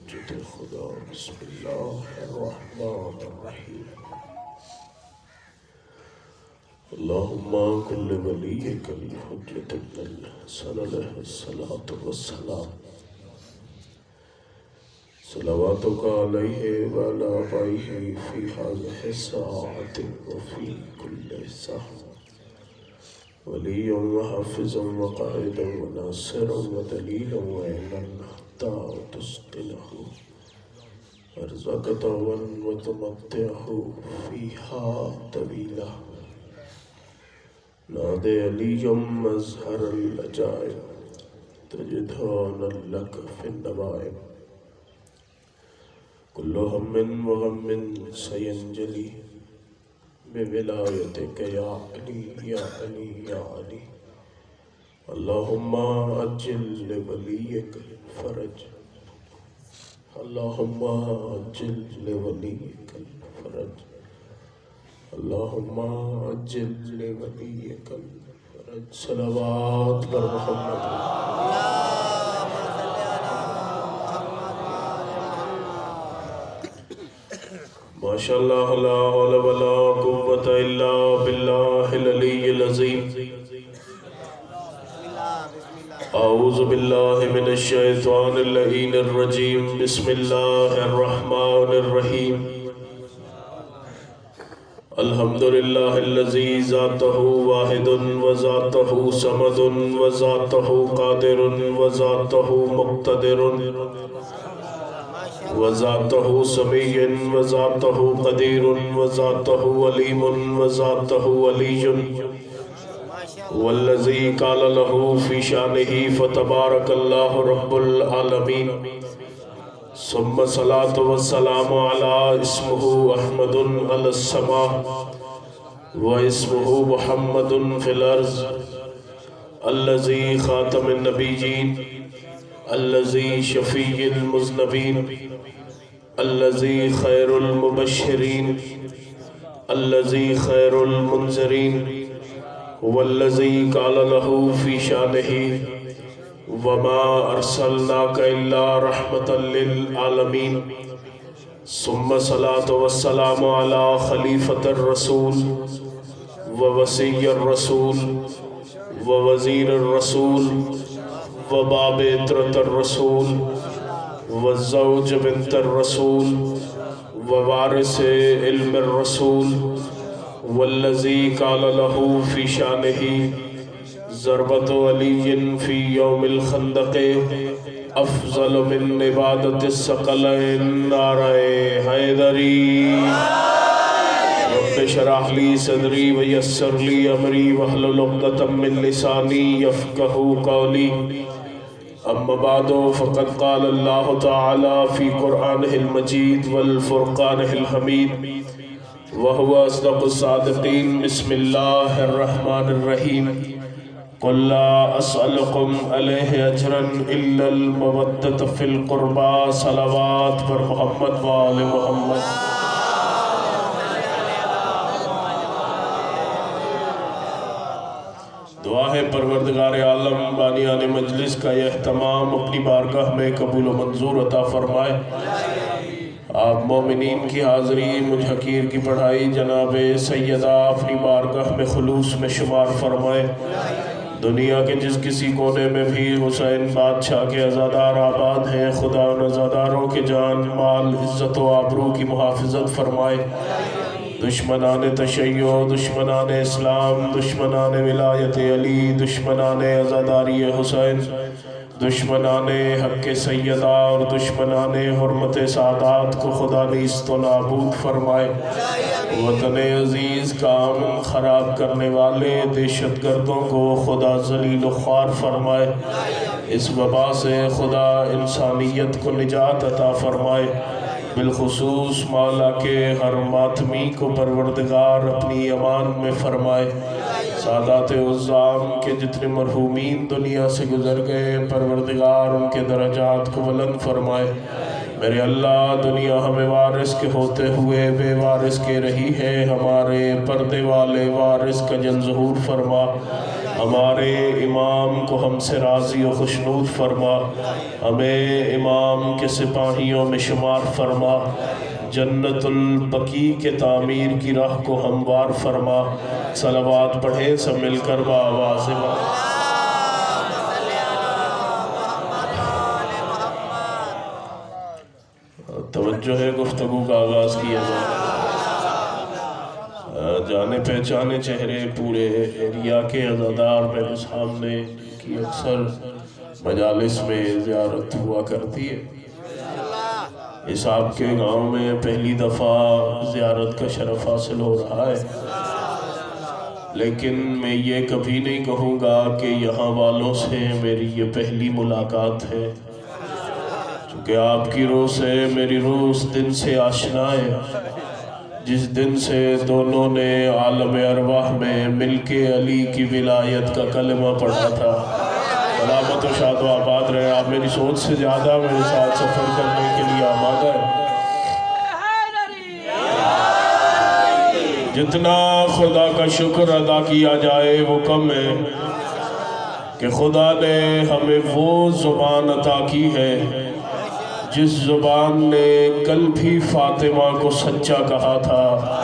حجت خدا بسم اللہ الرحمن الرحیم اللہم کل ولیک الحجت ابن الحسن علیہ الصلاة والسلام صلواتک علیہ وعلا آبائہ فی هذه الساعة وفی کل ساعة وليا وحافظا وقائدا وناصرا ودليلا وعينا حتى تسقنه أرزقته وتمتعه فيها طويلا نادي عليا مظهر العجائب تجدها لك في النوائب كل هم وغم سينجلي بولایتک یا علی یا علی یا علی اللہم عجل لولیک الفرج اللہم عجل لولیک الفرج اللہم عجل لولیک الفرج صلوات پر محمد ماشاءاللہ لا حول ولا قوة الا باللہ العلی العظیم اعوذ باللہ من الشیطان اللعین الرجیم بسم اللہ الرحمن الرحیم الحمدللہ الذی ذاتہ واحد وذاتہ صمد وذاتہ قادر وذاتہ مقتدر وذاتہ سمیع وذاتہ قدیر وذاتہ علیم وذاتہ علی والذی قال له فی شانہ فتبارک اللہ رب العالمین ثم صلاة والسلام علی اسمہ احمد علی السماء واسمہ محمد فی الارض الذی خاتم النبیین الذی شفیع المذنبین الذي خير المبشرين الذي خير المنذرين والذي قال له في شانه وما أرسلناك إلا رحمة للعالمين ثم صلاة والسلام على خليفة الرسول ووصي الرسول ووزير الرسول وباب عترة الرسول والزوج بنت الرسول ووارث علم الرسول والذي قال له في شانه ضربة علي في يوم الخندق أفضل من عبادة الثقلين ناري حيدري رب اشرح لي صدري ويسر لي أمري واحلل عقدة من لساني يفقهوا قولي اما بعد فقد قال اللہ تعالی فی قرآنہ المجید والفرقانہ الحمید وهو اصدق الصادقین بسم اللہ الرحمن الرحیم قل لا اسألکم علیہ اجرا الا المودۃ فی القربى صلوات پر محمد وآل محمد دعا ہے پروردگار عالم بانیان مجلس کا یہ اہتمام اپنی بارگاہ میں قبول و منظور عطا فرمائے آپ مومنین کی حاضری مجھ حقیر کی پڑھائی جناب سیدہ اپنی بارگاہ میں خلوص میں شمار فرمائے دنیا کے جس کسی کونے میں بھی حسین بادشاہ کے عزادار آباد ہیں خدا ان عزاداروں کے جان مال عزت و آبرو کی محافظت فرمائے دشمنان تشیع دشمنان اسلام دشمنان ولایت علی دشمنان عزاداری حسین دشمنان حق سیدہ اور دشمنان حرمت سعادات کو خدا نیست و نابود فرمائے وطن عزیز کا امن خراب کرنے والے دہشت گردوں کو خدا ذلیل و خوار فرمائے اس وبا سے خدا انسانیت کو نجات عطا فرمائے بالخصوص مولا کے ہر ماتمی کو پروردگار اپنی امان میں فرمائے سادات عظام کے جتنے مرحومین دنیا سے گزر گئے پروردگار ان کے درجات کو بلند فرمائے میرے اللہ دنیا ہمیں وارث کے ہوتے ہوئے بے وارث کے رہی ہے ہمارے پردے والے وارث کا جن ظہور فرما ہمارے امام کو ہم سے راضی و خوشنود فرما، ہمیں امام کے سپاہیوں میں شمار فرما، جنت البقیع کے تعمیر کی راہ کو ہموار فرما۔ صلوات پڑھیں سب مل کر بآواز توجہ ہے، گفتگو کا آغاز کیا جائے۔ جانے پہچانے چہرے پورے ایریا کے عزادار میرے سامنے کی اکثر مجالس میں زیارت ہوا کرتی ہے۔ اس آپ کے گاؤں میں پہلی دفعہ زیارت کا شرف حاصل ہو رہا ہے، لیکن میں یہ کبھی نہیں کہوں گا کہ یہاں والوں سے میری یہ پہلی ملاقات ہے، چونکہ آپ کی روح سے میری روح اس دن سے آشنا ہے جس دن سے دونوں نے عالم ارواح میں مل کے علی کی ولایت کا کلمہ پڑھا تھا۔ سلامت و شاد و آباد رہے۔ آپ میری سوچ سے زیادہ میرے ساتھ سفر کرنے کے لیے آمادہ ہے۔ جتنا خدا کا شکر ادا کیا جائے وہ کم ہے کہ خدا نے ہمیں وہ زبان عطا کی ہے جس زبان نے کل بھی فاطمہ کو سچا کہا تھا۔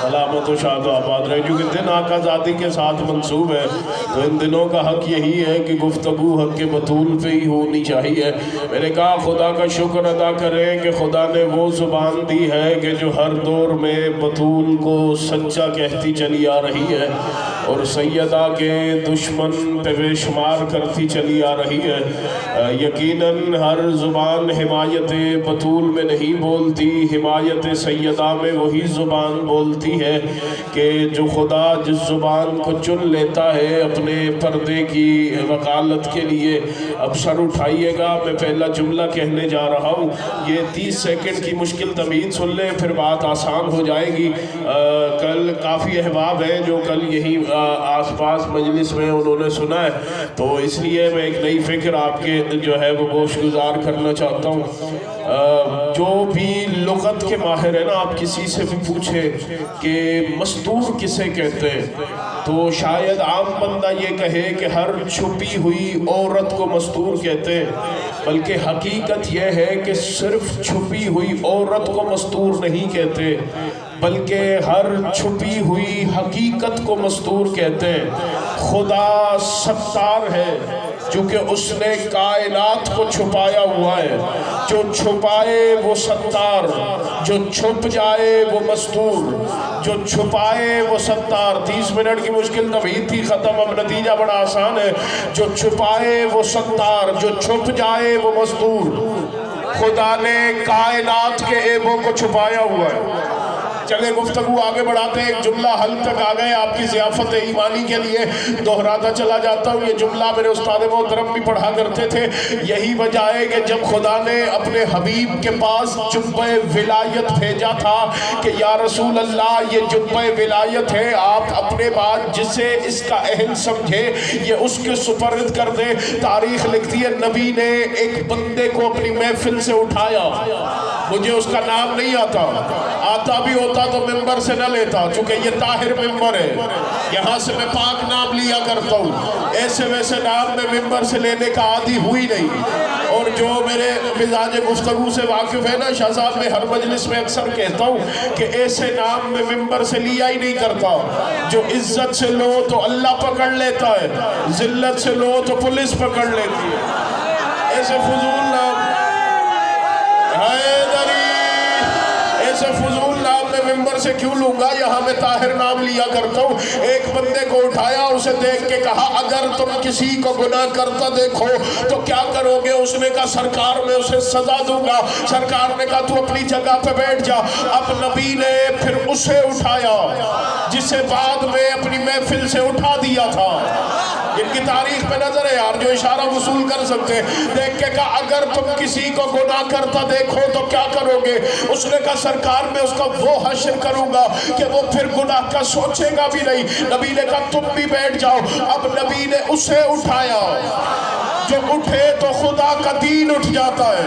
سلامت و شاد و آباد رہے۔ جو کہ دن آقا ذاتی کے ساتھ منسوب ہے، تو ان دنوں کا حق یہی ہے کہ گفتگو حق کے بطول پہ ہی ہونی چاہیے۔ میں نے کہا خدا کا شکر ادا کریں کہ خدا نے وہ زبان دی ہے کہ جو ہر دور میں بطول کو سچا کہتی چلی آ رہی ہے اور سیدہ کے دشمن پہ بے شمار کرتی چلی آ رہی ہے۔ یقیناً ہر زبان حمایت بطول میں نہیں بولتی، حمایت سیدہ میں وہی زبان بولتی ہے کہ جو خدا جس زبان کو چن لیتا ہے اپنے پردے کی وکالت کے لیے۔ اب سر اٹھائیے گا، میں پہلا جملہ کہنے جا رہا ہوں، یہ 30 سیکنڈ کی مشکل تمہید سن لیں، پھر بات آسان ہو جائے گی۔ کل کافی احباب ہیں جو کل یہی آس پاس مجلس میں انہوں نے سنا ہے، تو اس لیے میں ایک نئی فکر آپ کے جو ہے وہ گوش گزار کرنا چاہتا ہوں۔ جو بھی لغت کے ماہر ہیں نا، آپ کسی سے بھی پوچھیں کہ مستور کسے کہتے ہیں، تو شاید عام بندہ یہ کہے کہ ہر چھپی ہوئی عورت کو مستور کہتے ہیں، بلکہ حقیقت یہ ہے کہ صرف چھپی ہوئی عورت کو مستور نہیں کہتے، بلکہ ہر چھپی ہوئی حقیقت کو مستور کہتے ہیں۔ خدا ستار ہے چونکہ اس نے کائنات کو چھپایا ہوا ہے۔ جو چھپائے وہ ستار، جو چھپ جائے وہ مستور، جو چھپائے وہ ستار۔ 30 منٹ کی مشکل تمہید تھی، ختم، اب نتیجہ بڑا آسان ہے۔ جو چھپائے وہ ستار، جو چھپ جائے وہ مستور۔ خدا نے کائنات کے عیبوں کو چھپایا ہوا ہے۔ چلے گفتگو آگے بڑھاتے ہیں۔ ایک جملہ حل تک آ گئے آپ کی ضیافت ایمانی کے لیے دہراتا چلا جاتا ہوں۔ یہ جملہ میرے استاد محترم بھی پڑھا کرتے تھے۔ یہی وجہ ہے کہ جب خدا نے اپنے حبیب کے پاس جبہ ولایت بھیجا تھا کہ یا رسول اللہ یہ جبہ ولایت ہے، آپ اپنے بعد جسے اس کا اہل سمجھے یہ اس کے سپرد کر دیں۔ تاریخ لکھتی ہے نبی نے ایک بندے کو اپنی محفل سے اٹھایا، مجھے اس کا نام نہیں آتا بھی ہوتا تو ممبر سے نہ لیتا، چونکہ یہ طاہر ممبر ہے، یہاں سے میں پاک نام لیا کرتا ہوں، ایسے ویسے نام میں ممبر سے لینے کا عادی ہوئی نہیں۔ اور جو میرے مزاج گفتگو سے واقف ہے نا، شہزاد میں ہر مجلس میں اکثر کہتا ہوں کہ ایسے نام میں ممبر سے لیا ہی نہیں کرتا۔ جو عزت سے لو تو اللہ پکڑ لیتا ہے، ذلت سے لو تو پولیس پکڑ لیتی ہے۔ ایسے فضول نام ایسے فضول نام میں ممبر سے کیوں لوں گا؟ یہاں میں طاہر نام لیا کرتا ہوں۔ ایک بندے کو اٹھایا، اسے دیکھ کے کہا اگر تم کسی کو گناہ کرتا دیکھو تو کیا کرو گے؟ اس نے کہا سرکار میں اسے سزا دوں گا۔ سرکار نے کہا تو اپنی جگہ پہ بیٹھ جا۔ اب نبی نے پھر اسے اٹھایا جسے بعد میں اپنی محفل سے اٹھا دیا تھا۔ ان کی تاریخ پہ نظر ہے یار، جو اشارہ وصول کر سکتے ہیں۔ دیکھ کے کہا اگر تم کسی کو گناہ کرتا دیکھو تو کیا کرو گے؟ اس نے کہا سرکار میں اس کا وہ حشر کروں گا کہ وہ پھر گناہ کا سوچے گا بھی نہیں۔ نبی نے کہا تم بھی بیٹھ جاؤ۔ اب نبی نے اسے اٹھایا، جو اٹھے تو خدا کا دین اٹھ جاتا ہے۔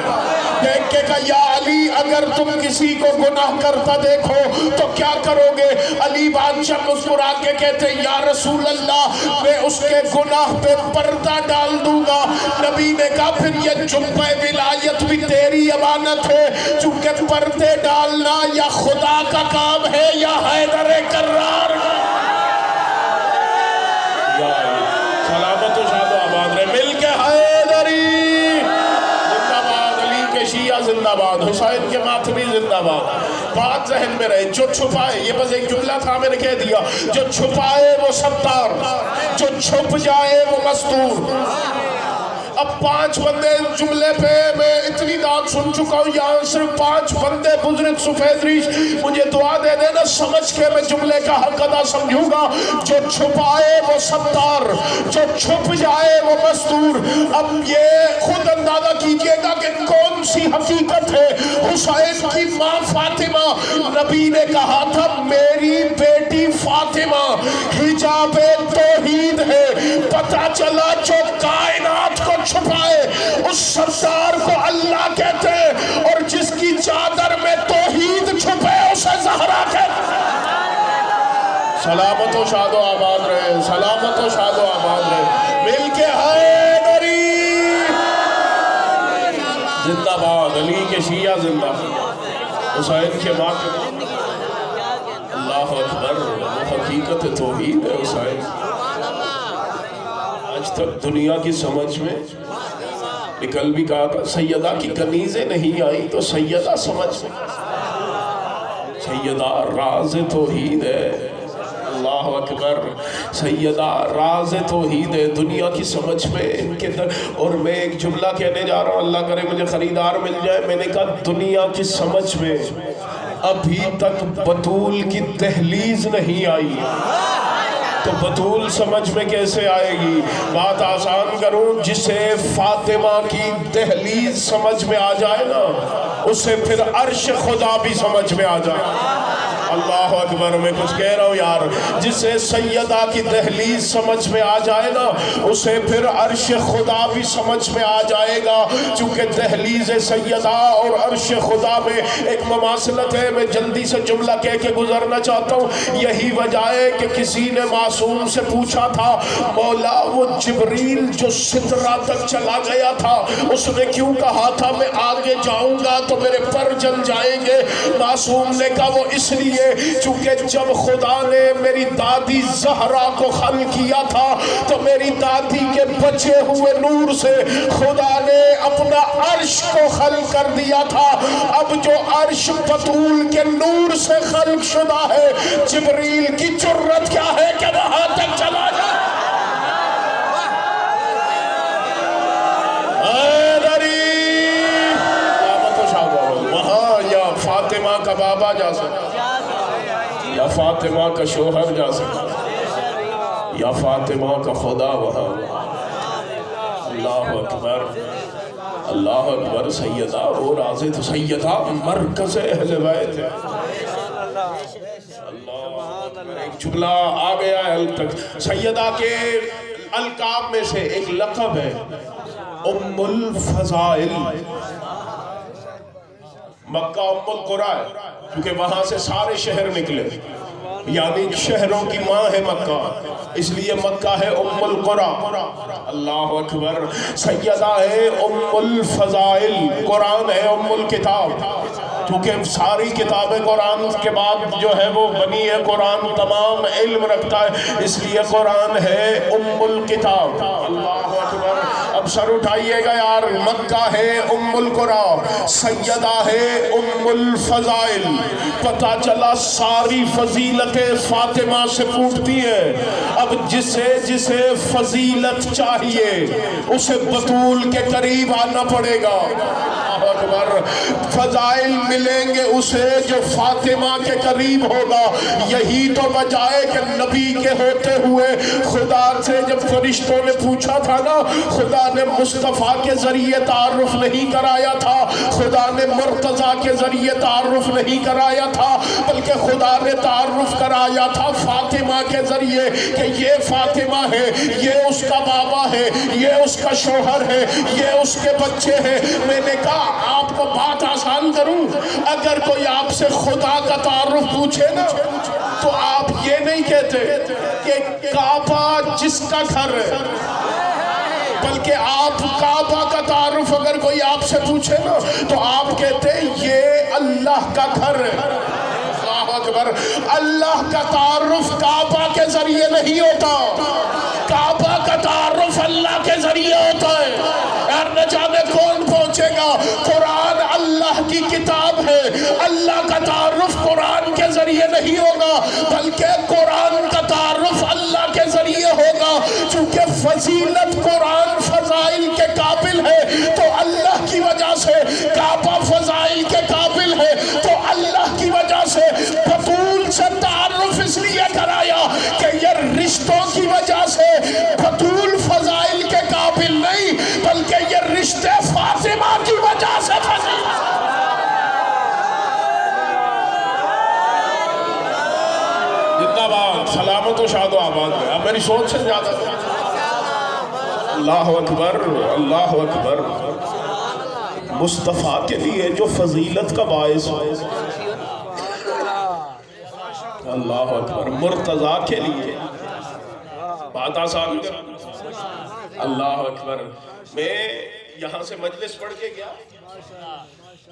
دیکھ کے کہا یا علی اگر تم کسی کو گناہ کرتا دیکھو تو کیا کرو گے؟ علی بادشاہ مسکرا کے کہتے یا رسول اللہ میں اس کے گناہ پہ پردہ ڈال دوں گا۔ نبی نے کہا پھر یہ جبہ ولایت بھی تیری امانت ہے، چونکہ پردے ڈالنا یا خدا کا کام ہے یا حیدر کرار کا۔ سلامت و شاد و آباد رہے، مل کے حیدری زندہ باد، علی کے شیعہ زندہ باد، حسین کے ماتمی زندہ باد۔ بات ذہن میں رہے، جو چھپائے، یہ بس ایک جملہ تھا میں نے کہہ دیا، جو چھپائے وہ ستار، جو چھپ جائے وہ مستور۔ اب 5 بندے جملے پہ میں اتنی داد سن چکا ہوں، یہاں صرف 5 بندے بزرگ سفید ریش مجھے دعا دے دینا سمجھ کے میں جملے کا حق ادا سمجھوں گا۔ جو چھپائے وہ ستار، جو چھپ جائے وہ مستور۔ اب یہ خود اندازہ کیجئے گا کہ کون سی حقیقت ہے۔ حسین کی ماں فاطمہ، نبی نے کہا تھا میری بیٹی فاطمہ حجاب توحید ہے، پتہ چلا جو کائنات کو چھپائے اس سردار کو اللہ کہتے ہیں، اور جس کی چادر میں توحید چھپے اسے زہرا کہتے ہیں۔ سلامت و شاد و آباد رہے، سلامت و شاد و آباد رہے، مل کے حیدری زندہ باد، علی کے شیعہ زندہ باد، حسین کے ماتم۔ اللہ اکبر، وہ حقیقت توحید ہے حسین۔ آج تک دنیا کی سمجھ میں نکل بھی کہا تھا سیدہ کی کنیزیں نہیں آئی تو سیدہ سمجھ میں، سیدہ راز توحید ہے۔ اللہ اکبر، سیدہ راز توحید ہے دنیا کی سمجھ میں ان کے در۔ اور میں ایک جملہ کہنے جا رہا ہوں، اللہ کرے مجھے خریدار مل جائے، میں نے کہا دنیا کی سمجھ میں ابھی تک بطول کی دہلیز نہیں آئی، تو بطول سمجھ میں کیسے آئے گی؟ بات آسان کروں، جسے فاطمہ کی دہلیز سمجھ میں آ جائے نا اسے پھر عرش خدا بھی سمجھ میں آ جائے۔ اللہ اکبر، میں کچھ کہہ رہا ہوں یار، جسے سیدہ کی دہلیز سمجھ میں آ جائے نا اسے پھر عرش خدا بھی سمجھ میں آ جائے گا، چونکہ دہلیز سیدہ اور عرش خدا میں ایک مماثلت ہے۔ میں جلدی سے جملہ کہہ کے گزرنا چاہتا ہوں۔ یہی وجہ ہے کہ کسی نے معصوم سے پوچھا تھا مولا وہ جبریل جو سدرہ تک چلا گیا تھا اس نے کیوں کہا تھا میں آگے جاؤں گا تو میرے پر جل جائیں گے؟ معصوم نے کہا وہ اس لیے چونکہ جب خدا نے میری دادی زہرا کو خلق کیا تھا تو میری دادی کے بچے ہوئے نور سے خدا نے اپنا عرش کو خلق کر دیا تھا۔ اب جو عرش بطول کے نور سے خلق شدہ ہے، جبریل کی جرت کیا ہے کہ وہاں تک چلا جائے؟ وہاں یا فاطمہ کا بابا جا سکتا، یا فاطمہ کا شوہر جا سکتا، یا فاطمہ کا خدا وہاں۔ اللہ اکبر، اللہ اکبر، سیدہ وہ رازے تو سیدہ مرکز اہل بیت ہے۔ ایک جملہ آ گیا ہے ال تک۔ سیدہ کے القاب میں سے ایک لقب ہے ام الفضائل۔ مکہ ام القریٰ ہے کیونکہ وہاں سے سارے شہر نکلے، یعنی شہروں کی ماں ہے مکہ، اس لیے مکہ ہے ام القریٰ۔ اللہ اکبر، سیدہ ہے ام الفضائل، قرآن ہے ام الکتاب، کیونکہ ساری کتابیں قرآن کے بعد جو ہے وہ بنی ہے، قرآن تمام علم رکھتا ہے، اس لیے قرآن ہے ام الکتاب۔ اللہ اکبر، اب سر اٹھائیے گا یار، مکہ ہے ام القریٰ، سیدہ ہے ام الفضائل۔ پتہ چلا ساری فضیلتیں فاطمہ سے پھوٹتی ہیں۔ اب جسے فضیلت چاہیے اسے بطول کے قریب آنا پڑے گا۔ اکبر، فضائل ملیں گے اسے جو فاطمہ کے قریب ہوگا۔ یہی تو بجائے کہ نبی کے ہوتے ہوئے خدا سے جب فرشتوں نے پوچھا تھا نا، خدا نے مصطفیٰ کے ذریعے تعارف نہیں کرایا تھا، خدا نے مرتضیٰ کے ذریعے تعارف نہیں کرایا تھا، بلکہ خدا نے تعارف کرایا تھا فاطمہ کے ذریعے کہ یہ فاطمہ ہے، یہ اس کا بابا ہے، یہ اس کا شوہر ہے، یہ اس کے بچے ہیں۔ میں نے کہا آپ کو بات آسان اعلان کروں، اگر کوئی آپ سے خدا کا تعارف پوچھے نا تو آپ یہ نہیں کہتے کہ کعبہ جس کا گھر ہے، بلکہ آپ کعبہ کا تعارف اگر کوئی آپ سے پوچھے نا تو آپ کہتے ہیں یہ اللہ کا گھر ہے۔ اللہ اکبر۔ اللہ کا تعارف کعبہ کے ذریعے نہیں ہوتا، کعبہ کا تعارف اللہ کے ذریعے ہوتا ہے۔ اور نہ جانے کون پہنچے گا، قرآن اللہ کی کتاب ہے، اللہ کا تعارف قرآن کے ذریعے نہیں ہوگا بلکہ قرآن کا تعارف اللہ کے ذریعے ہوگا۔ چونکہ فضیلت قرآن فضائل کے قابل ہے تو اللہ کی وجہ سے کعبہ فضائل کے قابل ہے، تو اللہ کی وجہ سے بطول سے تعارف اس لیے کرایا کہ یہ رشتوں کی وجہ سے بطول فضائل کے قابل نہیں بلکہ یہ رشتے فاطمہ کی وجہ سے فضیلت۔ جتنا بات سلامت و شاد و آباد ہے، اب میری سوچ سے زیادہ۔ اللہ اکبر، اللہ اکبر۔ مصطفیٰ کے لیے جو فضیلت کا باعث ہو، اللہ اکبر، مرتضیٰ کے لیے بات آسان کر۔ اللہ اکبر۔ میں یہاں سے مجلس پڑھ کے گیا،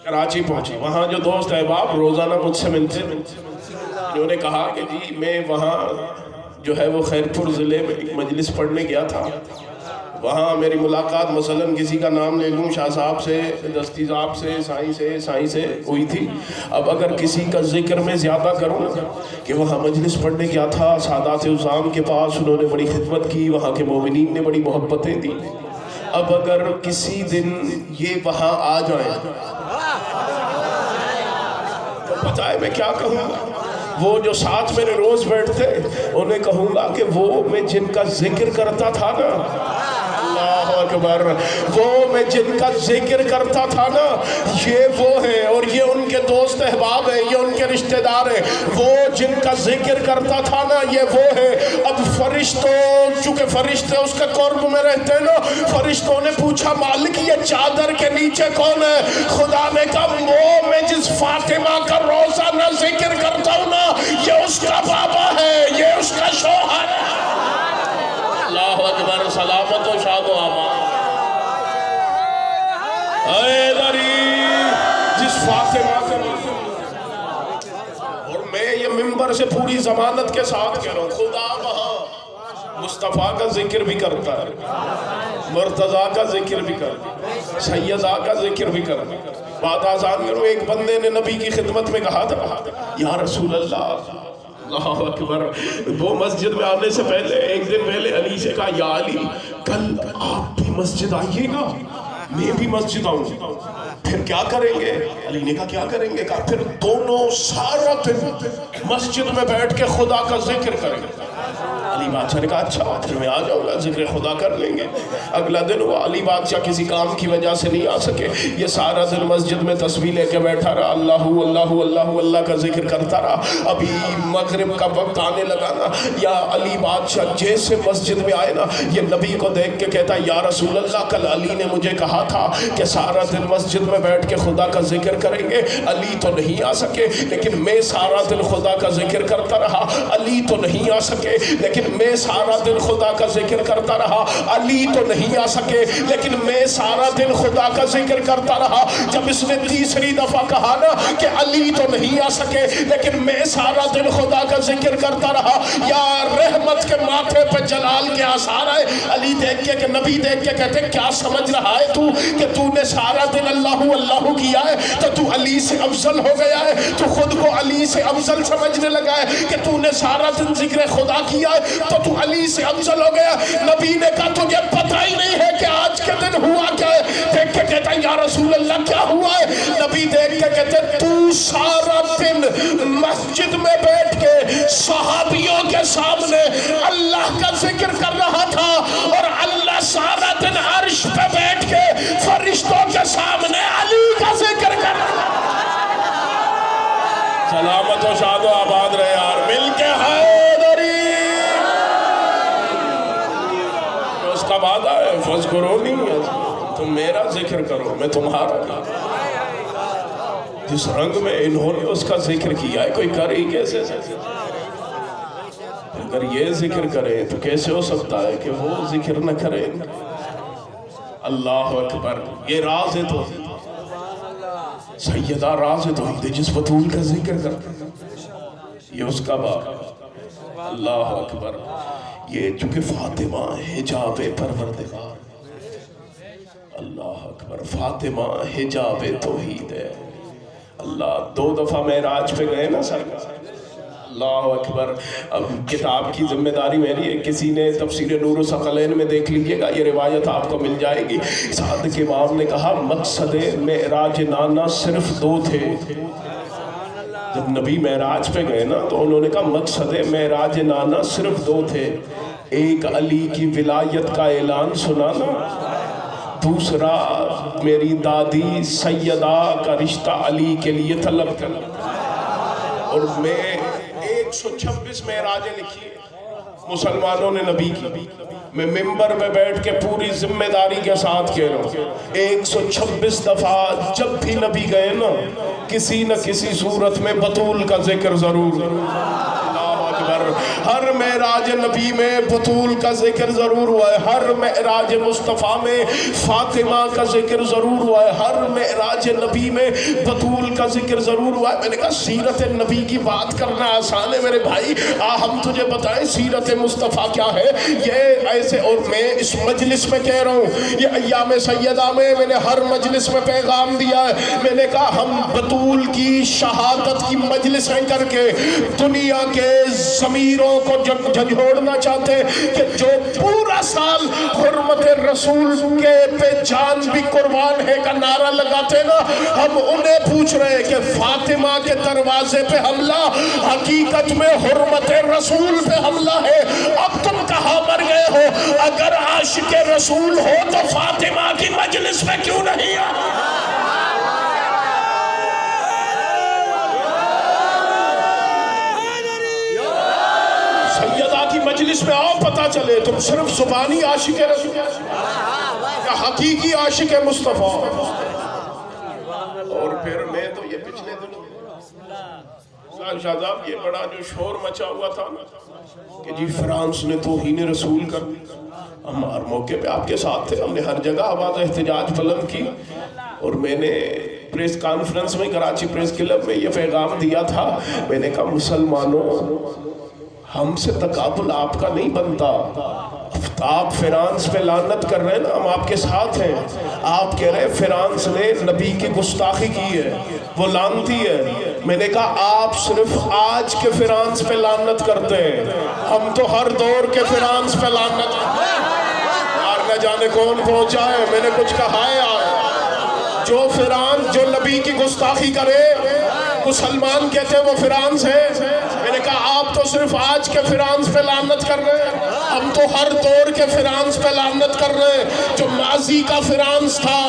کراچی پہنچی، وہاں جو دوست احباب روزانہ مجھ سے ملتے، انہوں نے کہا کہ جی میں وہاں جو ہے وہ خیرپور ضلع میں ایک مجلس پڑھنے گیا تھا، وہاں میری ملاقات مثلاً کسی کا نام لے لوں، شاہ صاحب سے، دستی صاحب سے، سائیں سے ہوئی تھی۔ اب اگر کسی کا ذکر میں زیادہ کروں کہ وہاں مجلس پڑھنے گیا تھا سادات عظام کے پاس، انہوں نے بڑی خدمت کی، وہاں کے مومنین نے بڑی محبتیں دی، اب اگر کسی دن یہ وہاں آ جائیں تو پتہ ہے میں کیا کہوں گا؟ وہ جو ساتھ میرے روز بیٹھتے انہیں کہوں گا کہ وہ میں جن کا ذکر کرتا تھا نا، اللہ اکبر، وہ میں جن کا ذکر کرتا تھا نا یہ وہ ہے، اور یہ ان کے دوست احباب ہیں، یہ ان کے رشتہ دار ہیں، وہ جن کا ذکر کرتا تھا نا یہ وہ ہے۔ اب فرشتوں، چونکہ فرشتے اس کے قرب میں رہتے ہیں نا، فرشتوں نے پوچھا مالک یہ چادر کے نیچے کون ہے؟ خدا نے کہا وہ میں جس فاطمہ کا روزانہ ذکر کرتا ہوں نا یہ اس کا بابا ہے، یہ اس کا شوہر ہے۔ اللہ اکبر، سلامت و شاد و آباد۔ اے دری جس فاطمہ کا، اور میں یہ ممبر سے پوری ضمانت کے ساتھ کہہ رہا ہوں، خدا وہاں مصطفیٰ کا ذکر بھی کرتا ہے، مرتضیٰ کا ذکر بھی کرتا ہے، سیدہ کا ذکر بھی کرتا ہے۔ بات آسان کروں، ایک بندے نے نبی کی خدمت میں کہا تھا یا رسول اللہ، اللہ اکبر، وہ مسجد میں آنے سے پہلے ایک دن پہلے علی سے کہا یا علی کل آپ بھی مسجد آئیے گا، میں بھی مسجد آؤں، پھر کیا کریں گے؟ علی نے کہا کیا کریں گے؟ کہا پھر دونوں سارا دن مسجد میں بیٹھ کے خدا کا ذکر کریں گے۔ علی بادشاہ نے کہا اچھا پھر میں آ جاؤں گا، ذکر خدا کر لیں گے۔ اگلا دن ہوا، علی بادشاہ کسی کام کی وجہ سے نہیں آ سکے، یہ سارا دن مسجد میں تسبیح لے کے بیٹھا رہا، اللہ اللہ اللہ اللہ کا ذکر کرتا رہا۔ ابھی مغرب کا وقت آنے لگا نا، یا علی بادشاہ جیسے مسجد میں آئے نا، یہ نبی کو دیکھ کے کہتا یا رسول اللہ کل علی نے مجھے کہا تھا کہ سارا دن مسجد میں بیٹھ کے خدا کا ذکر کریں گے، علی تو نہیں آ سکے لیکن میں سارا دن خدا کا ذکر کرتا رہا، علی تو نہیں آ سکے لیکن میں سارا دن خدا کا ذکر کرتا رہا، علی تو نہیں آ سکے لیکن میں سارا دن خدا کا ذکر کرتا رہا۔ جب اس نے تیسری دفعہ کہا نا کہ علی تو نہیں آ سکے لیکن میں سارا دن خدا کا ذکر کرتا رہا، یا رحمت کے ماتھے پہ جلال کے آثار آئے۔ علی دیکھ کے کہ نبی دیکھ کے کہتے کیا سمجھ رہا ہے تو کہ تو نے سارا دن اللہ اللہ کیا ہے تو تو علی سے افضل ہو گیا ہے، تو خود کو علی سے افضل سمجھنے لگا ہے کہ تو نے سارا دن ذکر خدا کیا ہے تو علی سے افضل ہو گیا۔ نبی نے کہا تجھے پتہ ہی نہیں ہے کہ آج کے دن ہوا کیا ہے؟ دیکھ کے کہتا ہے یا رسول اللہ کیا ہوا ہے؟ نبی دیکھ کے کہتے تو سارا دن مسجد میں بیٹھ کے صحابیوں کے سامنے اللہ کا ذکر کر رہا تھا، اور اللہ سارا دن عرش پہ بیٹھ کے فرشتوں کے سامنے علی کا ذکر کر رہا تھا۔ سلامت و شاد و آباد رہے یار، مل کے حیدری اس کا وعدہ ہے، فذکرونی، تم میرا ذکر کرو میں تمہارا۔ جس رنگ میں انہوں نے اس کا ذکر کیا ہے کوئی کر ہی کیسے اگر یہ ذکر کرے تو کیسے ہو سکتا ہے کہ وہ ذکر نہ کرے اللہ اکبر یہ راز ہے تو سیدہ راز ہے تو جس بطول کا ذکر کرتا یہ اس کا باب اللہ اکبر یہ چونکہ فاطمہ حجاب پروردگار اللہ اکبر فاطمہ حجاب توحید ہے اللہ 2 دفعہ معراج پہ گئے نا سرکار اللہ اکبر اب کتاب کی ذمہ داری میری ہے کسی نے تفسیر نور الثقلین میں دیکھ لیجئے گا یہ روایت آپ کو مل جائے گی صادق امام نے کہا مقصد معراج نانا صرف 2 تھے جب نبی معراج پہ گئے نا تو انہوں نے کہا مقصد معراج نانا صرف 2 تھے ایک علی کی ولایت کا اعلان سنانا دوسرا میری دادی سیدہ کا رشتہ علی کے لیے طلب کرنا اور میں 126 معراجیں لکھی مسلمانوں نے نبی کی میں ممبر میں بیٹھ کے پوری ذمہ داری کے ساتھ کہہ رہا ہوں 126 دفعہ جب بھی نبی گئے نا کسی نہ کسی صورت میں بطول کا ذکر ضرور ہر معراج نبی میں بطول کا ذکر ضرور ہوا ہے ہر معراج مصطفیٰ میں فاطمہ کا ذکر ضرور ہوا ہے ہر معراج نبی میں بطول کا ذکر ضرور ہوا ہے میں نے کہا سیرت نبی کی بات کرنا آسان ہے میرے بھائی ہم تجھے بتائیں سیرت مصطفیٰ کیا ہے یہ ایسے اور میں اس مجلس میں کہہ رہا ہوں یہ ایام سیدہ میں نے ہر مجلس میں پیغام دیا ہے میں نے کہا ہم بطول کی شہادت کی مجلسیں کر کے دنیا کے ضمیروں کو جھنجھوڑنا چاہتے کہ جو پورا سال حرمت رسول کے پہ جان بھی قربان ہے کا نعرہ لگاتے نا ہم انہیں پوچھ رہے کہ فاطمہ کے دروازے پہ حملہ حقیقت میں حرمت رسول پہ حملہ ہے اب تم کہاں مر گئے ہو اگر عاشق رسول ہو تو فاطمہ کی مجلس میں کیوں نہیں مجلس میں آؤ پتہ چلے تم صرف زبانی عاشق رسول یا حقیقی عاشق مصطفیٰ اور پھر میں تو یہ پچھلے دن شاہزاب یہ بڑا جو شور مچا ہوا تھا کہ جی فرانس نے توہین رسول کر ہم ہر موقع پہ آپ کے ساتھ تھے ہم نے ہر جگہ آواز احتجاج بلند کی اور میں نے پریس کانفرنس میں کراچی پریس کلب میں یہ پیغام دیا تھا میں نے کہا مسلمانوں ہم سے تقابل آپ کا نہیں بنتا آپ فرانس پہ لعنت کر رہے ہیں نا ہم آپ کے ساتھ ہیں آپ کہہ رہے ہیں فرانس نے نبی کی گستاخی کی ہے وہ لعنتی ہے میں نے کہا آپ صرف آج کے فرانس پہ لعنت کرتے ہیں ہم تو ہر دور کے فرانس پہ لعنت یار نہ جانے کون پہنچا ہے میں نے کچھ کہا ہے جو فرانس جو نبی کی گستاخی کرے مسلمان کہتے ہیں وہ فرانس ہے میں نے کہا آپ تو صرف آج کے فرانس پہ لعنت کر رہے ہیں ہم تو ہر دور کے فرانس پہ لعنت کر رہے ہیں جو ماضی کا فرانس تھا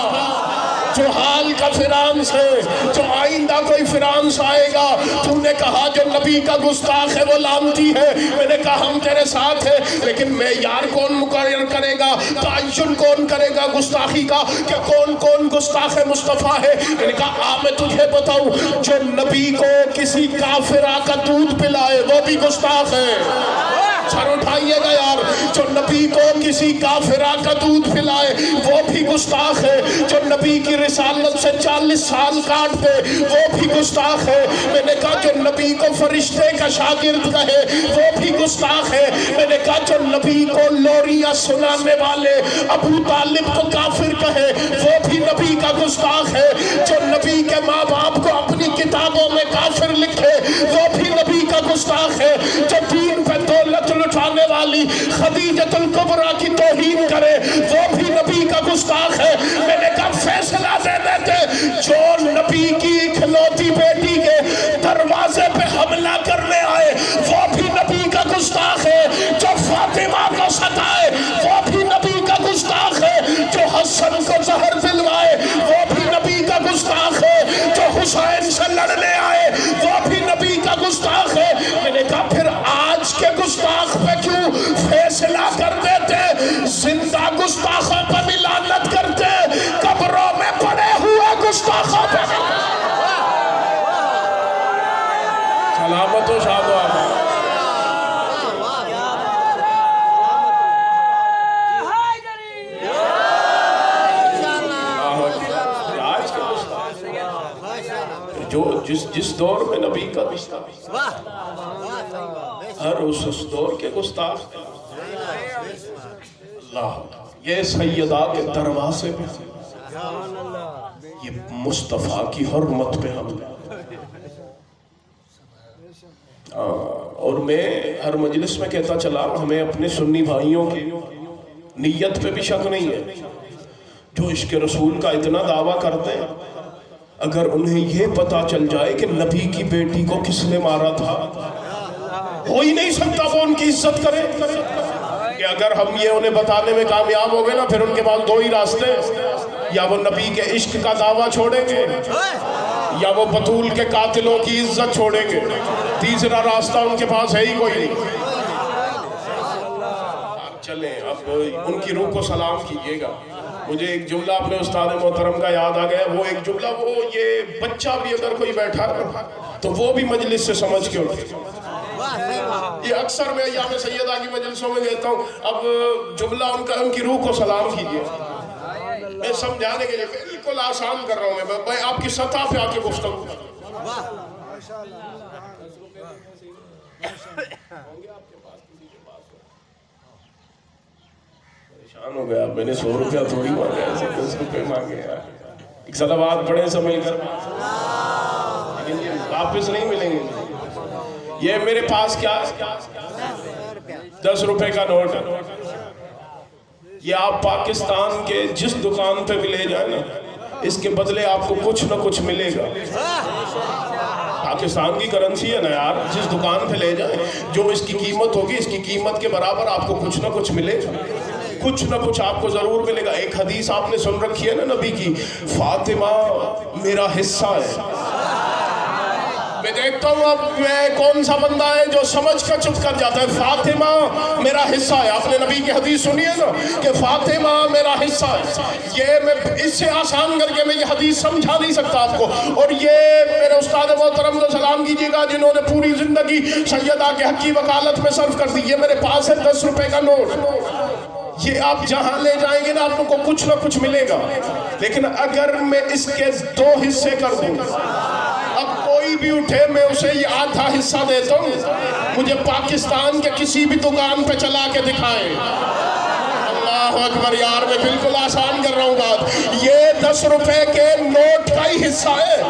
جو حال کا فرانس ہے جو آئندہ کوئی فرانس آئے گا تم نے کہا جو نبی کا گستاخ ہے وہ لعنتی ہے میں نے کہا ہم تیرے ساتھ ہیں لیکن معیار کون مقرر کرے گا تعین کون کرے گا گستاخی کا کہ کون کون گستاخ مصطفیٰ ہے میں نے کہا میں تجھے بتاؤں جو نبی کو کسی کافرہ کا دودھ پلائے وہ بھی گستاخ ہے سر اٹھائیے گا یار جو نبی کو کسی کافرہ کا دودھ پلائے وہ بھی گستاخ ہے جو نبی کی رسالت سے 40 سال کاٹ دے وہ بھی گستاخ ہے میں نے کہا جو نبی کو فرشتے کا شاگرد کہے وہ بھی گستاخ ہے میں نے کہا جو نبی کو لوریاں سنانے والے ابو طالب کو کافر کہے وہ بھی نبی کا گستاخ ہے جو نبی کے ماں باپ کو اپنی کتابوں میں کافر لکھے وہ بھی نبی کا گستاخ ہے جو دین پہ دولت لٹانے والی خدیجۃ الکبریٰ کی توہین کرے وہ بھی نبی کا گستاخ ہے میں نے کہا فیصلہ دے دیتے جو نبی کی اکلوتی بیٹی کے دروازے پہ حملہ کرنے آئے وہ بھی نبی کا گستاخ ہے جو فاطمہ کو ستائے وہ بھی نبی کا گستاخ ہے جو حسن کو زہر دلوائے وہ بھی نبی کا گستاخ ہے جو حسین سے لڑنے آئے وہ بھی نبی کا گستاخ ہے میں نے کہا پھر آج کے گستاخ پہ کیوں فیصلہ کر دیتے زندہ گستاخوں پر بھی لعنت کرتے سلامت و شاد و آباد. جو جس دور میں نبی کا رشتہ ہر اس دور کے گستاخ اللہ یہ سیدہ کے دروازے پہ یہ مصطفیٰ کی حرمت پہ ہم اور میں ہر مجلس میں کہتا چلا ہمیں اپنے سنی بھائیوں کی نیت پہ بھی شک نہیں ہے جو عشق رسول کا اتنا دعویٰ کرتے ہیں اگر انہیں یہ پتا چل جائے کہ نبی کی بیٹی کو کس نے مارا تھا ہو ہی نہیں سکتا وہ ان کی عزت کرے کہ اگر ہم یہ انہیں بتانے میں کامیاب ہو گئے نا پھر ان کے پاس دو ہی راستے یا وہ نبی کے عشق کا دعویٰ چھوڑیں گے یا وہ بطول کے قاتلوں کی عزت چھوڑیں گے تیسرا راستہ ان کے پاس ہے ہی کوئی نہیں. آپ چلیں اب ان کی روح کو سلام کیجئے گا. مجھے ایک جملہ اپنے استاد محترم کا یاد آ گیا وہ ایک جملہ وہ یہ بچہ بھی اگر کوئی بیٹھا تو وہ بھی مجلس سے سمجھ کے اٹھے. یہ اکثر میں ایام سیدہ کی مجلسوں میں کہتا ہوں اب جملہ ان کی روح کو سلام کیجئے. میں سمجھانے کے لیے بالکل آسان کر رہا ہوں میں آپ کی سطح پہ آ کے گفتگو کر رہا ہوں. پریشان ہو گیا میں نے 100 روپیہ تھوڑی مانگا ایسے 10 روپے مانگے یار. ایک صلوات پڑھیں سب مل کر لیکن یہ واپس نہیں ملیں گے. یہ میرے پاس کیا 10 روپے کا نوٹ ہے. یہ آپ پاکستان کے جس دکان پہ بھی لے جائیں نا اس کے بدلے آپ کو کچھ نہ کچھ ملے گا. پاکستان کی کرنسی ہے نا یار جس دکان پہ لے جائیں جو اس کی قیمت ہوگی اس کی قیمت کے برابر آپ کو کچھ نہ کچھ ملے گا. کچھ نہ کچھ آپ کو ضرور ملے گا. ایک حدیث آپ نے سن رکھی ہے نا نبی کی فاطمہ میرا حصہ ہے. میں دیکھتا ہوں اب میں کون سا بندہ ہے جو سمجھ کر چپ کر جاتا ہے. فاطمہ میرا حصہ ہے. آپ نے نبی کی حدیث سنی ہے نا کہ فاطمہ میرا حصہ ہے. یہ میں اس سے آسان کر کے میں یہ حدیث سمجھا نہیں سکتا آپ کو. اور یہ میرے استاد محترم کو سلام کیجیے گا جنہوں نے پوری زندگی سیدہ کے حق کی وکالت میں صرف کر دی. یہ میرے پاس ہے 10 روپے کا نوٹ. یہ آپ جہاں لے جائیں گے نا آپ کو کچھ نہ کچھ ملے گا. لیکن اگر میں اس کے 2 حصے کر دوں اب کوئی بھی اٹھے میں اسے یہ آدھا حصہ دیتا ہوں مجھے پاکستان کے کسی بھی دکان پہ چلا کے دکھائیں. اللہ اکبر یار میں بالکل آسان کر رہا ہوں بات. یہ 10 روپے کے نوٹ کا ہی حصہ ہے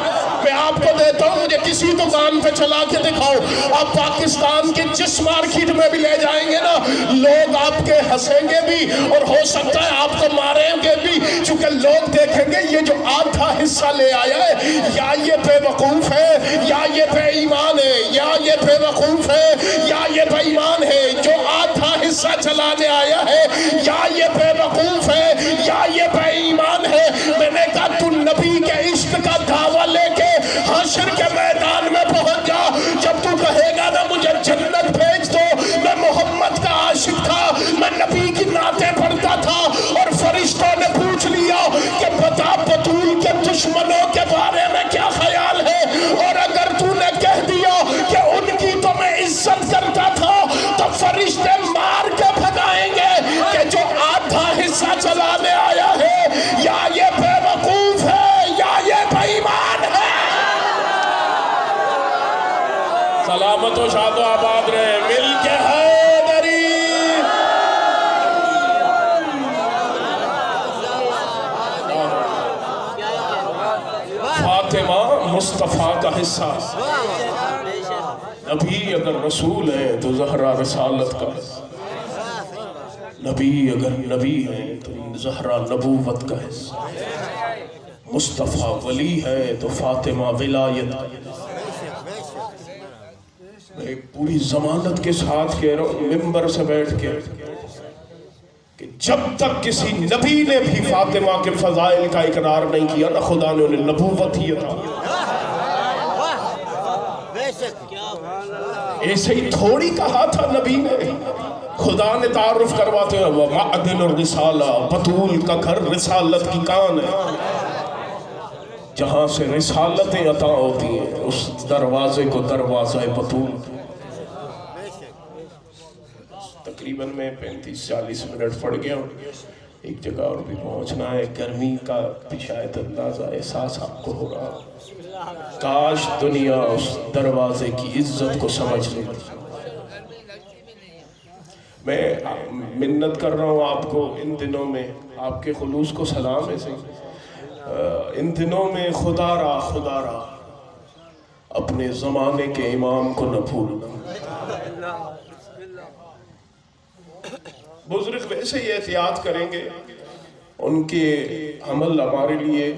میں آپ کو دیتا ہوں مجھے کسی دکان پہ چلا کے دکھاؤ. آپ پاکستان کے جس مارکیٹ میں بھی لے جائیں گے نا لوگ آپ کے ہنسیں گے بھی اور ہو سکتا ہے آپ کو ماریں گے بھی چونکہ لوگ دیکھیں گے یہ جو آدھا حصہ لے آیا ہے یا یہ بے وقوف ہے یا یہ بے ایمان ہے یا یہ بے وقوف ہے یا یہ بے ایمان ہے. جو آدھا حصہ چلانے آیا ہے یا یہ بے وقوف ہے یا یہ بے ایمان ہے. میں نے کہا تو نبی کے عشق کا دعویٰ لے کے حشر کے میدان میں پہنچ جا. جب تو کہے گا نا مجھے جنت بھیج دو میں محمد کا عاشق تھا میں نبی کی نعتیں پڑھتا تھا اور فرشتوں نے پوچھ لیا کہ بتا بطول کے دشمنوں کے بارے میں کیا خیال ہے اور اگر تو نے کہہ دیا کہ ان کی تو میں عزت کرتا تھا تو فرشتے مار کے بھگائیں گے کہ جو آدھا حصہ چلانے آیا ہے یا یہ بے وقوف ہے یا یہ بے ایمان ہے. سلامت و شاد و آباد رہے مل کے حیدری. فاطمہ مصطفیٰ کا حصہ. نبی اگر رسول ہے تو زہرا رسالت کا. نبی اگر نبی ہے تو زہرا نبوت کا حصہ. مصطفیٰ ولی ہے تو فاطمہ ولایت. میں ایک پوری ضمانت کے ساتھ کہہ رہا ہوں ممبر سے بیٹھ کے کہ جب تک کسی نبی نے بھی فاطمہ کے فضائل کا اقرار نہیں کیا نہ خدا نے انہیں نبوت ہی عطا. ایسے ہی تھوڑی کہا تھا نبی نے. خدا نے تعارف کرواتے ہیں وَمَعْدِنُ الرِّسَالَةِ بطول کا گھر رسالت کی کان ہے. جہاں سے رسالتیں عطا ہوتی ہیں، اس دروازے کو دروازہ بطول۔ تقریباً میں 35-40 منٹ پڑ گیا ہوں، ایک جگہ اور بھی پہنچنا ہے۔ گرمی کا بھی شاید اندازہ احساس آپ کو ہو رہا، کاش دنیا اس دروازے کی عزت کو سمجھ لے۔ میں منت کر رہا ہوں آپ کو، ان دنوں میں آپ کے خلوص کو سلام ہے ان دنوں میں خدا را اپنے زمانے کے امام کو نہ بھولنا۔ بزرگ ویسے ہی احتیاط کریں گے، ان کے عمل ہمارے لیے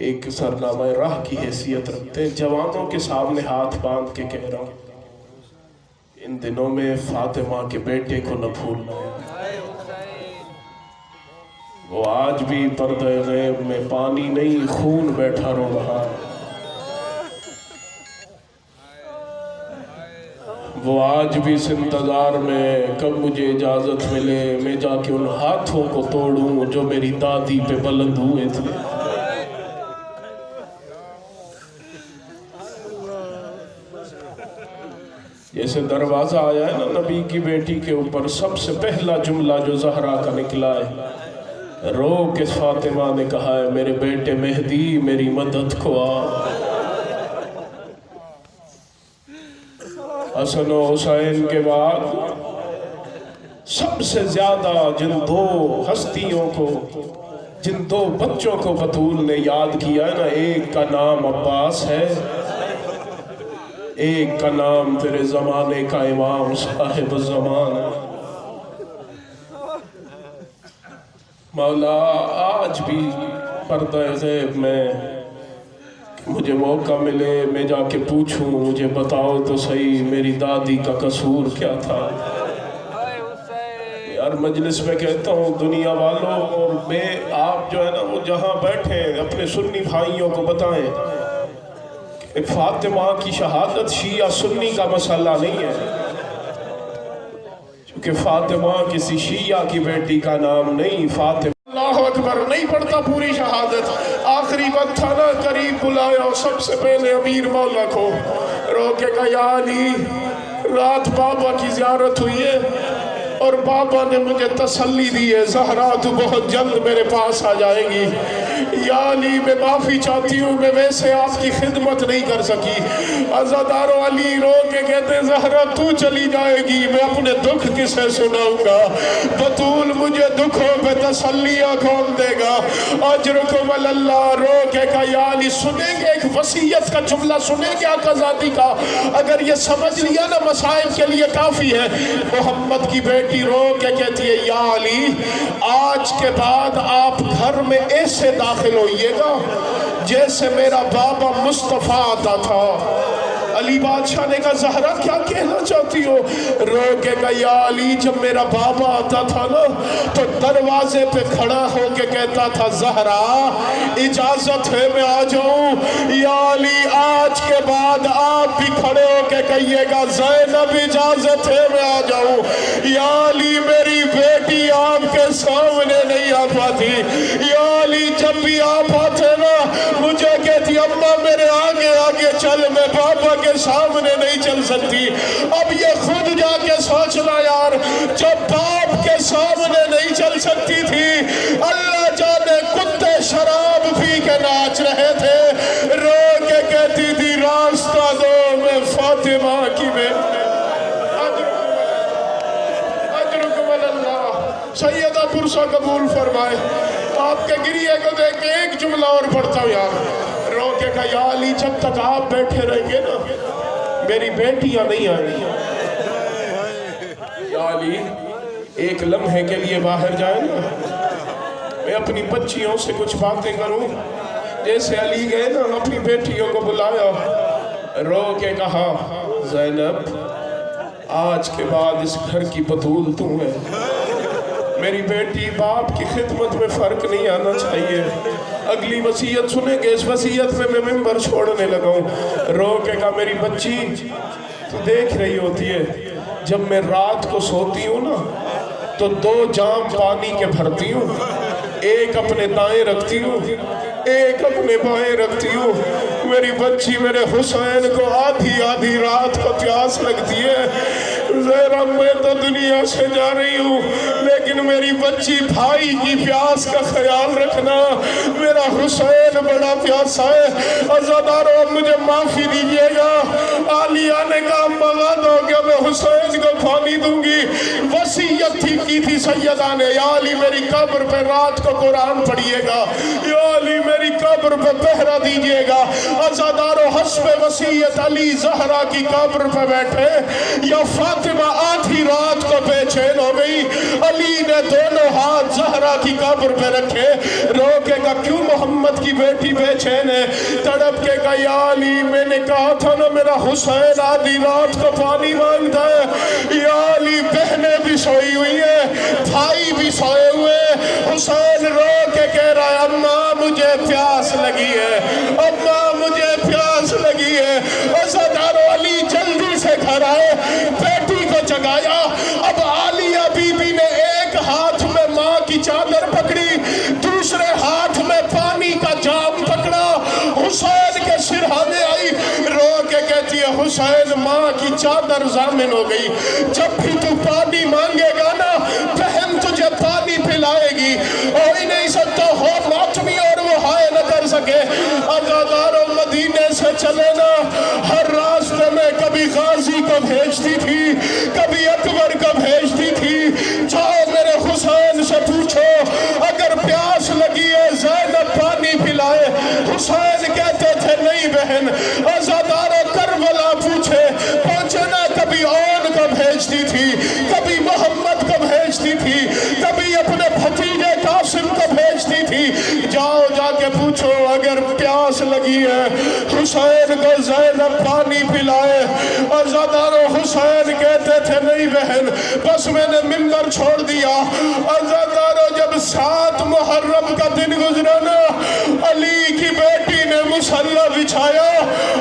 ایک سرنامہ راہ کی حیثیت رکھتے ہیں۔ جوانوں کے سامنے ہاتھ باندھ کے کہہ رہا ہوں، ان دنوں میں فاطمہ کے بیٹے کو نہ بھولنا ہے۔ وہ آج بھی پردہ غیب میں پانی نہیں خون بیٹھا رو رہا ہے۔ وہ آج بھی اس انتظار میں کب مجھے اجازت ملے میں جا کے ان ہاتھوں کو توڑوں جو میری دادی پہ بلند ہوئے تھے۔ جیسے دروازہ آیا ہے نا نبی کی بیٹی کے اوپر، سب سے پہلا جملہ جو زہرا کا نکلا ہے، رو کے فاطمہ نے کہا ہے میرے بیٹے مہدی میری مدد کو آ۔ حسن و حسین کے بعد سب سے زیادہ جن دو ہستیوں کو، جن دو بچوں کو بطول نے یاد کیا ہے نا، ایک کا نام عباس ہے، ایک کا نام تیرے زمانے کا امام صاحب الزمان ہے۔ مولا آج بھی پردہ غیب میں مجھے موقع ملے میں جا کے پوچھوں، مجھے بتاؤ تو صحیح میری دادی کا قصور کیا تھا۔ یار مجلس میں کہتا ہوں دنیا والوں، اور میں آپ جو ہے نا وہ جہاں بیٹھے اپنے سنی بھائیوں کو بتائیں کہ فاطمہ کی شہادت شیعہ سنی کا مسئلہ نہیں ہے، کیونکہ فاطمہ کسی شیعہ کی بیٹی کا نام نہیں۔ فاطمہ اللہ اکبر نہیں پڑھتا پوری شہادت، آخری وقت تھا نا قریب بلایا، سب سے پہلے امیر مولا کو رو کے کہا یا علی رات بابا کی زیارت ہوئی ہے اور بابا نے مجھے تسلی دی ہے زہرا تو بہت جلد میرے پاس آ جائے گی۔ یا علی میں معافی چاہتی ہوں، میں ویسے آپ کی خدمت نہیں کر سکی۔ عزادارو علی رو کے کہتے ہیں زہرا تو چلی جائے گی میں اپنے دکھ کسے سناؤں گا، بطول مجھے دکھوں پہ تسلیہ کون دے گا۔ اجرکم اللہ رو کے کہا یا علی سنیں گے ایک وصیت کا جملہ سنیں گے آقا ذاتی کا، اگر یہ سمجھ لیا نا مسائب کے لیے کافی ہے۔ محمد کی بیٹی رو کے کہتی ہے یا علی آج کے بعد آپ گھر میں ایسے داخل ہوئیے گا جیسے میرا بابا مصطفیٰ آتا تھا۔ علی بادشاہ نے کہا زہرا کیا کہنا چاہتی ہو؟ رو کے کہا یا علی جب میرا بابا آتا تھا نا تو دروازے پہ کھڑا ہو کے کہتا تھا زہرا اجازت ہے میں آ جاؤں؟ یا علی آج کے بعد آپ بھی کھڑے ہو کے کہیے گا زینب اجازت ہے میں آ جاؤں۔ یا علی میری بیٹی آپ کے سامنے نہیں آ پاتی، یا علی جب بھی آپ آتے نا مجھے کہتی اماں میرے آگے آگے چل، میں بابا کے سامنے نہیں چل سکتی۔ اب یہ خود جا کے سوچنا یار، جب باپ کے سامنے نہیں چل سکتی تھی، اللہ جانے کتے شراب پی کے ناچ رہے تھے، رو کے کہتی تھی راستہ دو میں فاطمہ کی بیٹی۔ اجرکم اللہ، سیدہ پرسہ قبول فرمائے۔ آپ کے گریے کو دیکھ کے ایک جملہ اور پڑھتا ہوں یار، رو کے کہا یا علی جب تک آپ بیٹھے رہیں گے نا میری بیٹیاں نہیں آئیں۔ یا علی ایک لمحے کے لیے باہر جائیں نا، میں اپنی بچیوں سے کچھ باتیں کروں۔ جیسے علی گئے نا اپنی بیٹیوں کو بلایا، رو کے کہا زینب آج کے بعد اس گھر کی بطول تم ہے، میری بیٹی باپ کی خدمت میں فرق نہیں آنا چاہیے۔ اگلی وصیت سنیں گے، اس وصیت میں ممبر چھوڑنے لگا ہوں۔ رو کے کہا میری بچی تو دیکھ رہی ہوتی ہے جب میں رات کو سوتی ہوں نا تو 2 جام پانی کے بھرتی ہوں، ایک اپنے دائیں رکھتی ہوں، ایک اپنے بائیں رکھتی ہوں۔ میری بچی میرے حسین کو آدھی آدھی رات کو پیاس لگتی ہے۔ زہرا میں تو دنیا سے جا رہی ہوں، لیکن میری بچی بھائی کی پیاس کا خیال رکھنا۔ میرا حسین بڑا پیاسا ہے، عزادارو اب مجھے معافی دیجئے گا۔ عالیہ نے کہا مغا دو کہ میں حسین کو پانی دوں گی۔ وصیت کی تھی سیدہ نے، یا علی میری قبر پہ رات کو قرآن پڑھیے گا، یا علی میری قبر پہ پہرا دیجئے گا۔ عزادارو حسب وصیت علی زہرا کی قبر پہ بیٹھے، یا فاطمہ آدھی رات کو بے چین ہو گئی، علی نے دونوں ہاتھ زہرا کی قبر پہ رکھے، روکے گا کیوں محمد کی بیٹی بے چین ہے؟ تڑپ کے کہا یا علی میں نے کہا تھا نا میرا حسین آدھی رات کو پانی مانگتا ہے۔ یا علی بہنیں بھی سوئی ہوئی ہیں، بھائی بھی سوئے ہوئے۔ حسین رو کے کہہ رہا ہے اماں مجھے پیاس لگی ہے، اماں مجھے پیاس لگی ہے۔ عزادارو علی جلدی سے گھر آئے، بیٹی کو جگایا۔ اب عالیہ بی بی نے ایک ہاتھ میں ماں کی چادر پکڑی، دوسرے ہاتھ میں پانی کا جام پکڑا، حسین کے سرہانے آئی، رو کے کہتی ہے حسین ماں کی چادر ضامن ہو گئی، جب بھی تو پانی مانگے گا نا بہن تجھے پانی پلائے گی، اور ہی نہیں سکتا ہو ماتمی اور وہ ہائے نہ کر سکے۔ عزادارو مدینے سے چلے نا، ہر راستے میں کبھی غازی کو بھیجتی تھی، کبھی اکبر کو بھیجتی تھی، جاؤ میرے حسین سے پوچھو اگر پیاس لگی ہے زینب پانی پلائے۔ حسین کہتے تھے نہیں بہن۔ عزادارو کربلا پوچھے، پہنچے نا، کبھی اون کو بھیجتی تھی، کبھی محمد کو بھیجتی تھی، کبھی اپنے بھتیجے قاسم کو بھیجتی تھی، جاؤ جا کے پوچھو اگر پیاس لگی ہے حسین کو زینب پانی پلائے۔ عزادارو حسین کہتے تھے نہیں بہن بس میں نے منبر چھوڑ دیا۔ عزادارو جب 7 محرم کا دن گزرا نا، علی کی بیٹی نے مصلی بچھایا،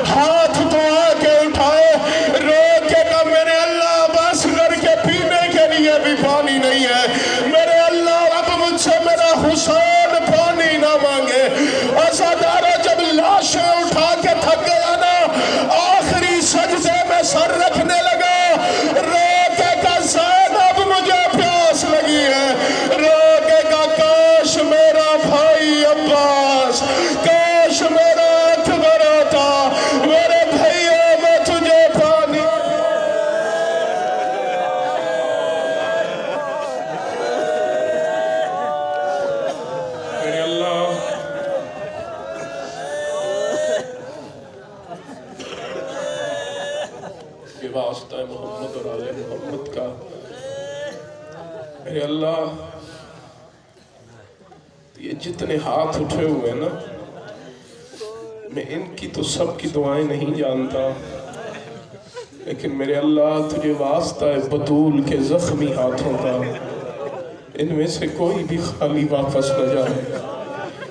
ہاتھ دعا کے اٹھائے، رو کے کہا میرے اللہ بس کر کے پینے کے لیے بھی پانی نہیں ہے، میرے اللہ اب مجھ سے میرا حسین پانی نہ مانگے۔ عزادارو جب لاشیں اٹھا کے تھک گیا نا، آخری سجدے میں سر رکھنے لگا، رو کے کہا زینب مجھے پیاس لگی ہے، رو کے کہا کاش میرا بھائی عباس، کاش میرا اکبر ہوتا، میرے بھائیوں میں تجھے پانی۔ میرے اللہ یہ واسطہ ہے محمد اور آل محمد کا، میرے اللہ یہ جتنے ہاتھ اٹھے ہوئے نا، میں ان کی تو سب کی دعائیں نہیں جانتا، لیکن میرے اللہ تجھے واسطہ ہے بطول کے زخمی ہاتھوں کا، ان میں سے کوئی بھی خالی واپس نہ جائے۔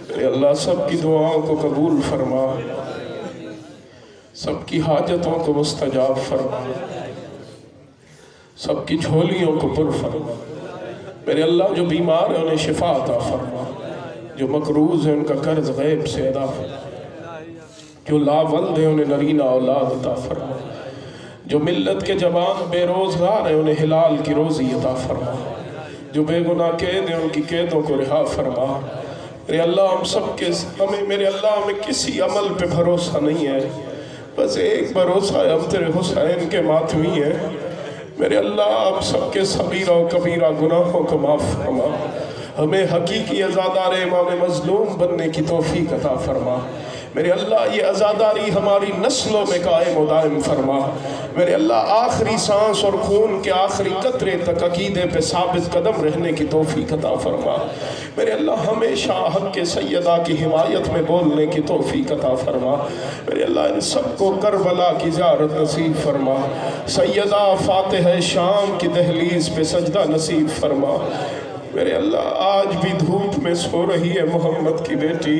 میرے اللہ سب کی دعاؤں کو قبول فرما، سب کی حاجتوں کو مستجاب فرما، سب کی جھولیوں کو پر فرما۔ میرے اللہ جو بیمار ہیں انہیں شفا عطا فرما، جو مقروض ہیں ان کا قرض غیب سے ادا فرما، جو لاولد ہیں انہیں نرینہ اولاد عطا فرما، جو ملت کے جوان بے روزگار ہیں انہیں حلال کی روزی عطا فرما، جو بے گناہ قید ہیں ان کی قیدوں کو رہا فرما۔ میرے اللہ ہم سب کے میرے اللہ ہمیں کسی عمل پہ بھروسہ نہیں ہے، بس ایک بھروسہ ہے ہم تیرے حسین کے ماتمی ہیں۔ میرے اللہ ہم سب کے صغیرہ و کبیرہ گناہوں کو معاف فرما، ہمیں حقیقی عزادار امام مظلوم بننے کی توفیق عطا فرما۔ میرے اللہ یہ عزاداری ہماری نسلوں میں قائم و دائم فرما۔ میرے اللہ آخری سانس اور خون کے آخری قطرے تک عقیدے پہ ثابت قدم رہنے کی توفیق عطا فرما۔ میرے اللہ ہمیشہ حق کے سیدہ کی حمایت میں بولنے کی توفیق عطا فرما۔ میرے اللہ ان سب کو کربلا کی زیارت نصیب فرما، سیدہ فاتح شام کی دہلیز پہ سجدہ نصیب فرما۔ میرے اللہ آج بھی دھوپ میں سو رہی ہے محمد کی بیٹی،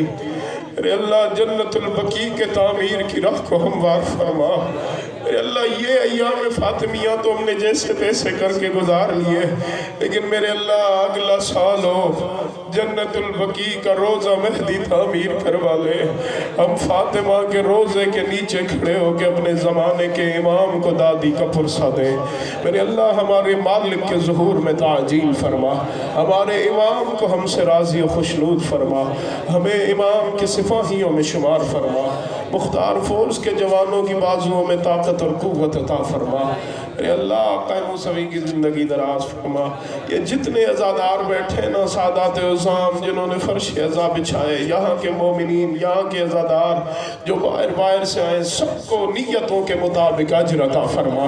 میرے اللہ جنت البقیع کے تعمیر کی راہ کو ہموار فرما۔ میرے اللہ یہ ایام فاطمیہ تو ہم نے جیسے تیسے کر کے گزار لیے، لیکن میرے اللہ اگلا سال ہو جنت البقیع کا روزہ مہدی تعمیر کروا لے، ہم فاطمہ کے روزے کے نیچے کھڑے ہو کے اپنے زمانے کے امام کو دادی کا پرسہ دیں۔ میرے اللہ ہمارے مالک کے ظہور میں تعجیل فرما، ہمارے امام کو ہم سے راضی و خوشنود فرما، ہمیں امام کے سپاہیوں میں شمار فرما، مختار فورس کے جوانوں کی بازوؤں میں طاقت اور قوت عطا فرما۔ اے اللہ قائم موسوی کی زندگی دراز فرما۔ یہ جتنے عزادار بیٹھے نا سادات عظام جنہوں نے فرش عزا بچھائے، یہاں کے مومنین، یہاں کے عزادار جو باہر باہر سے آئے، سب کو نیتوں کے مطابق اجر عطا فرما۔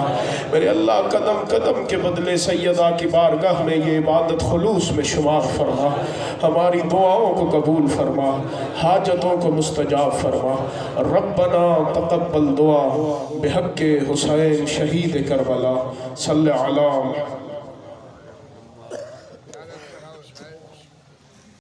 میرے اللہ قدم قدم کے بدلے سیدہ کی بارگاہ میں یہ عبادت خلوص میں شمار فرما، ہماری دعاؤں کو قبول فرما، حاجتوں کو مستجاب فرما۔ ربنا تقبل دعا بحق حسین شہید کربلا صلی علی